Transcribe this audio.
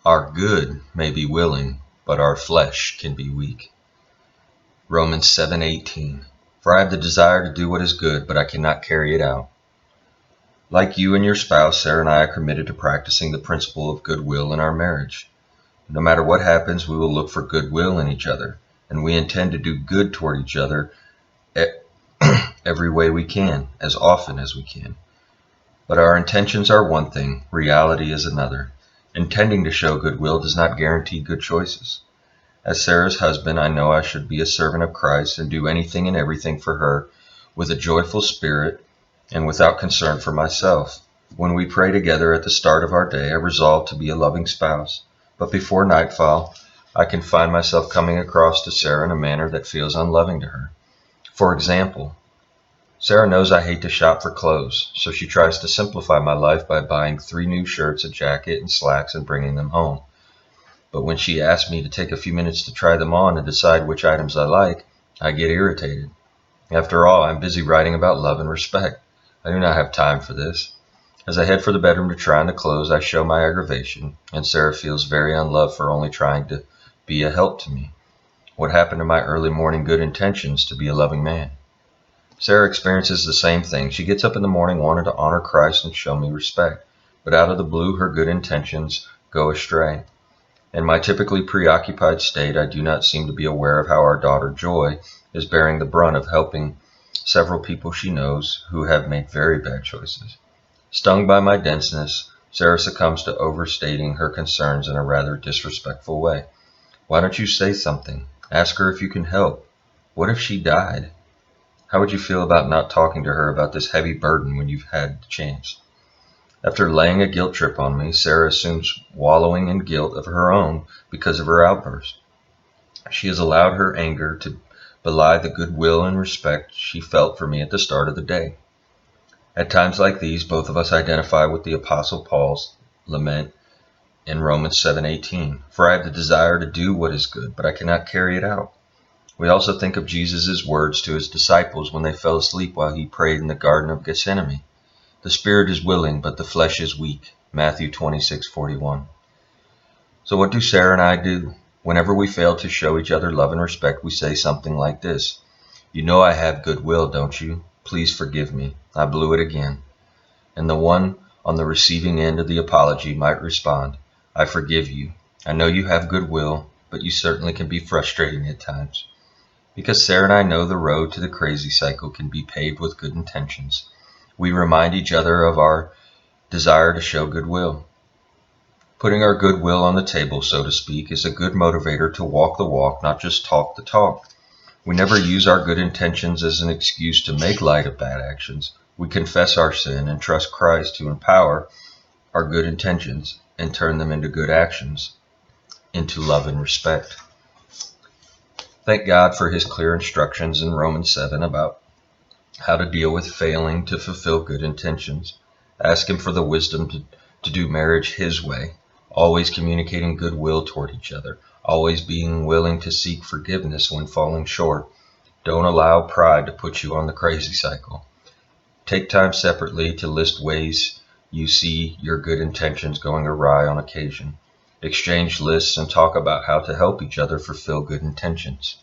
Our good may be willing, but our flesh can be weak. Romans 7:18. For I have the desire to do what is good, but I cannot carry it out. Like you and your spouse, Sarah and I are committed to practicing the principle of goodwill in our marriage. No matter what happens, we will look for goodwill in each other, and we intend to do good toward each other every way we can, as often as we can. But our intentions are one thing, reality is another. Intending to show goodwill does not guarantee good choices. As Sarah's husband, I know I should be a servant of Christ and do anything and everything for her with a joyful spirit and without concern for myself. When we pray together at the start of our day, I resolve to be a loving spouse. But before nightfall, I can find myself coming across to Sarah in a manner that feels unloving to her. For example, Sarah knows I hate to shop for clothes, so she tries to simplify my life by buying 3 new shirts, a jacket, and slacks and bringing them home. But when she asks me to take a few minutes to try them on and decide which items I like, I get irritated. After all, I'm busy writing about love and respect. I do not have time for this. As I head for the bedroom to try on the clothes, I show my aggravation, and Sarah feels very unloved for only trying to be a help to me. What happened to my early morning good intentions to be a loving man? Sarah experiences the same thing. She gets up in the morning wanting to honor Christ and show me respect, but out of the blue, her good intentions go astray. In my typically preoccupied state, I do not seem to be aware of how our daughter Joy is bearing the brunt of helping several people she knows who have made very bad choices. Stung by my denseness, Sarah succumbs to overstating her concerns in a rather disrespectful way. Why don't you say something? Ask her if you can help. What if she died? How would you feel about not talking to her about this heavy burden when you've had the chance? After laying a guilt trip on me, Sarah assumes wallowing in guilt of her own because of her outburst. She has allowed her anger to belie the goodwill and respect she felt for me at the start of the day. At times like these, both of us identify with the Apostle Paul's lament in Romans 7:18. For I have the desire to do what is good, but I cannot carry it out. We also think of Jesus' words to his disciples when they fell asleep while he prayed in the Garden of Gethsemane. The spirit is willing, but the flesh is weak. Matthew 26:41. So what do Sarah and I do? Whenever we fail to show each other love and respect, we say something like this. You know I have goodwill, don't you? Please forgive me. I blew it again. And the one on the receiving end of the apology might respond, I forgive you. I know you have goodwill, but you certainly can be frustrating at times. Because Sarah and I know the road to the crazy cycle can be paved with good intentions, we remind each other of our desire to show goodwill. Putting our goodwill on the table, so to speak, is a good motivator to walk the walk, not just talk the talk. We never use our good intentions as an excuse to make light of bad actions. We confess our sin and trust Christ to empower our good intentions and turn them into good actions, into love and respect. Thank God for his clear instructions in Romans 7 about how to deal with failing to fulfill good intentions. Ask him for the wisdom to do marriage his way, always communicating goodwill toward each other, always being willing to seek forgiveness when falling short. Don't allow pride to put you on the crazy cycle. Take time separately to list ways you see your good intentions going awry on occasion. Exchange lists and talk about how to help each other fulfill good intentions.